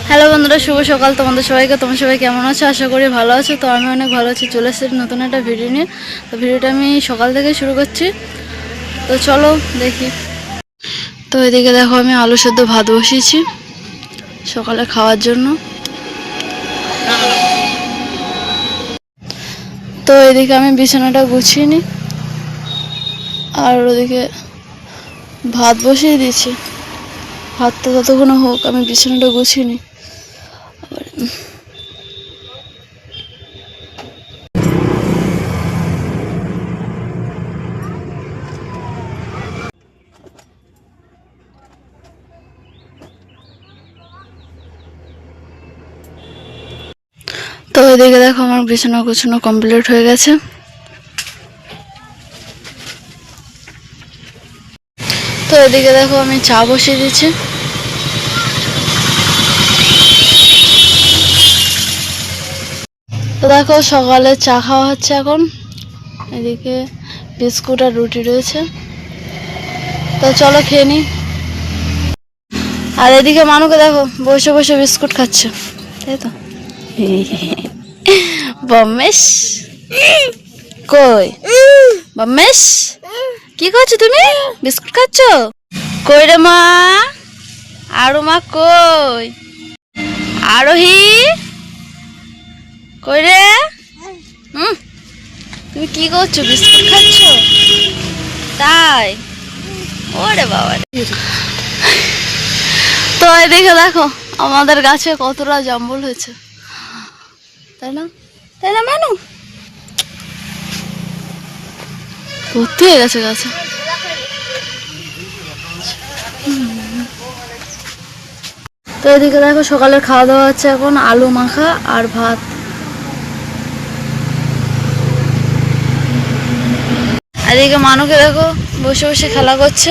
Hello বন্ধুরা, শুভ সকাল তোমাদের সবাইকে। তোমরা সবাই কেমন আছো? আশা করি ভালো আছো। তো আমি অনেক ভালো আছি। চলে এসেছি নতুন একটা ভিডিও নিয়ে। তো ভিডিওটা আমি সকাল থেকে শুরু করছি, তো চলো দেখি। তো এদিকে দেখো, আমি আলু সেদ্ধ ভাত বসিয়েছি সকালে খাওয়ার জন্য। তো এদিকে আমি বিছানাটা গুছিয়ে নিই, আর ওদিকে ভাত বসিয়ে দিয়েছি। ভাতটা ততক্ষণ হোক, আমি বিছানাটা গুছিয়ে নিই। তো এদিকে দেখো, আমার বিছানা গুছানো কমপ্লিট হয়ে গেছে। তো এদিকে দেখো, আমি চা বসিয়ে দিচ্ছি। তো দেখো, সকালে চা খাওয়া হচ্ছে এখন। এদিকে বিস্কুট আর রুটি রয়েছে, তো চলো খেয়ে নিই। আর এদিকে মানুকে দেখো, বসে বসে বিস্কুট খাচ্ছে, তাই তো। বমেশ কই? বমেশ কি করছো তুমি? বিস্কুট খাচ্ছ? কই রে মা? আরো মা কই? আরোহী কই রে? তুমি কি করছো? বিস্কুট খাচ্ছ? তাই? ওরে বাবা। তো এদিকে দেখো, আমাদের গাছে কতটা জাম্বুল হয়েছে, তাই না? তাই না মানু? ভর্তি হয়ে গেছে গাছে। তো এদিকে দেখো, সকালের খাওয়া দাওয়া হচ্ছে এখন আলু মাখা আর ভাত। আর এদিকে মানুকে দেখো, বসে বসে খেলা করছে,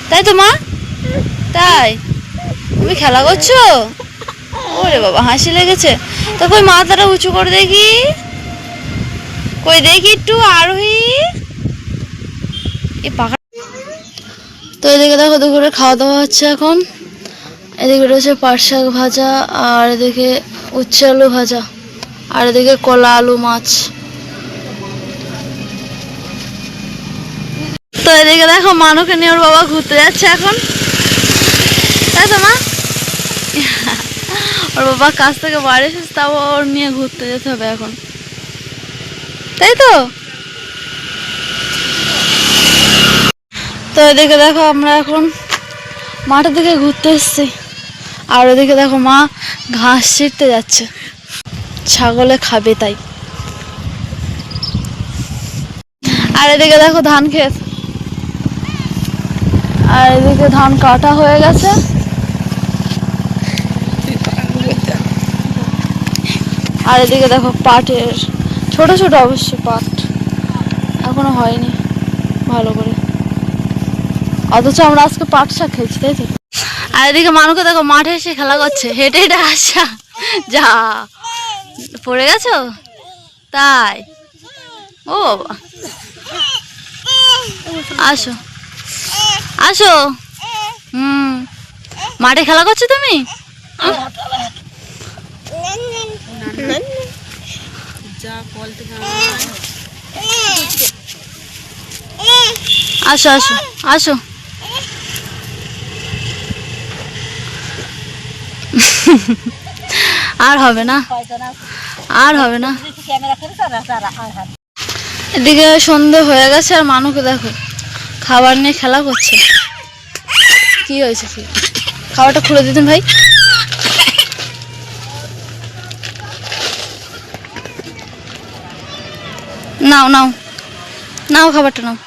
তাই তো মা? তাই তুমি খেলা করছো? ওরে বাবা, হাসি লেগেছে। তো কই মাথাটা উঁচু করে দেখি, কই দেখি একটু আরোহী। তো এদিকে দেখো, দুপুরে খাওয়া দাওয়া হচ্ছে এখন। এদিকে রয়েছে পাট শাক ভাজা, আর এদিকে উচ্ছে আলু ভাজা, আর এদিকে কলা আলু মাছ। তো এদিকে দেখো, মানুকে নিয়ে ওর বাবা ঘুরতে যাচ্ছে এখন, তাই তো মা? ওর বাবা কাজ থেকে বাড়ি এসেছে, তাও ওর নিয়ে ঘুরতে যেতে হবে এখন, তাই তো। তো এদিকে দেখো, আমরা এখন মাঠের দিকে ঘুরতে এসেছি। আর ওদিকে দেখো, মা ঘাস ছিঁড়তে যাচ্ছে, ছাগলে খাবে তাই। আর এদিকে দেখো ধান ক্ষেত, আর এদিকে ধান কাটা হয়ে গেছে। আর এদিকে দেখো পাটের ছোট ছোট অবশ্য পাট, এখনো হয়নি ভালো করে, অথচ আমরা আজকে পাট শাক খেয়েছি, তাই তো। আর এদিকে মানুকে দেখো, মাঠে এসে খেলা করছে, হেঁটে হেঁটে আসা। যা পড়ে গেছো? তাই? ও বাবা, আসো আসো। মাঠে খেলা করছো তুমি? আসো আসো আসো। আর হবে না, আর হবে না। এদিকে সন্ধে হয়ে গেছে, আর মানুকে দেখো খাবার নিয়ে খেলা করছে। কি হয়েছে? কি খাবারটা খুলে দিতেন ভাই। নাও নাও নাও, খাবারটা নাও।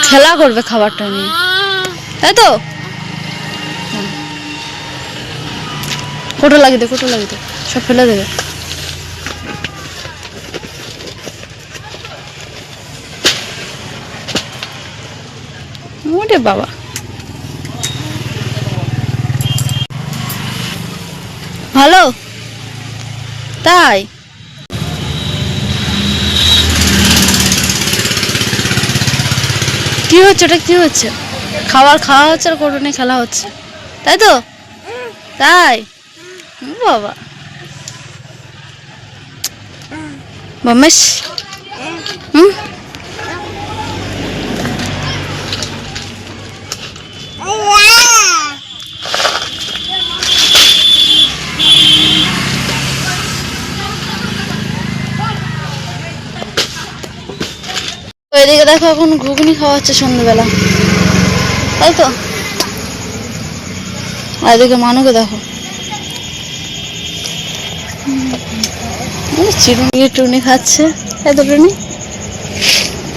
খেলা করবে খাবারটা নিয়ে, তাই তো। কোটো লাগিয়ে দে, কোটো লাগিয়ে দে, সব ফেলে দেবে। ওরে বাবা, ভালো তাই। কি হচ্ছে ওটা? কি হচ্ছে? খাবার খাওয়া হচ্ছে আর কোটো নিয়ে খেলা হচ্ছে। তাই তো, তাই বাবা বদমাস। হুম এদিকে দেখো এখন ঘুগনি খাওয়া হচ্ছে সন্ধ্যেবেলা, তাই তো। আর এদিকে মানুকে দেখো চিরুনি টুনি খাচ্ছে, তাই তো টুনি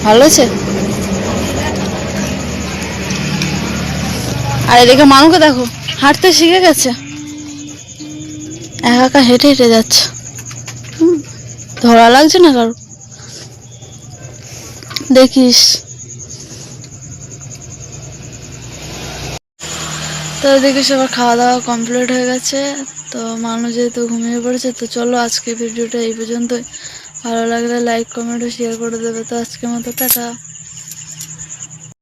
ভালো আছে। আর এদিকে মানুকে দেখো হাঁটতে শিখে গেছে, একা একা হেঁটে হেঁটে যাচ্ছে। ধরা লাগছে না কারো, দেখিস। তো এদিকে সবার খাওয়া দাওয়া কমপ্লিট হয়ে গেছে। তো মানুষ যেহেতু ঘুমিয়ে পড়েছে, তো চলো আজকে ভিডিওটা এই পর্যন্তই। ভালো লাগলে লাইক কমেন্ট ও শেয়ার করে দেবে। তো আজকের মতো টাটা।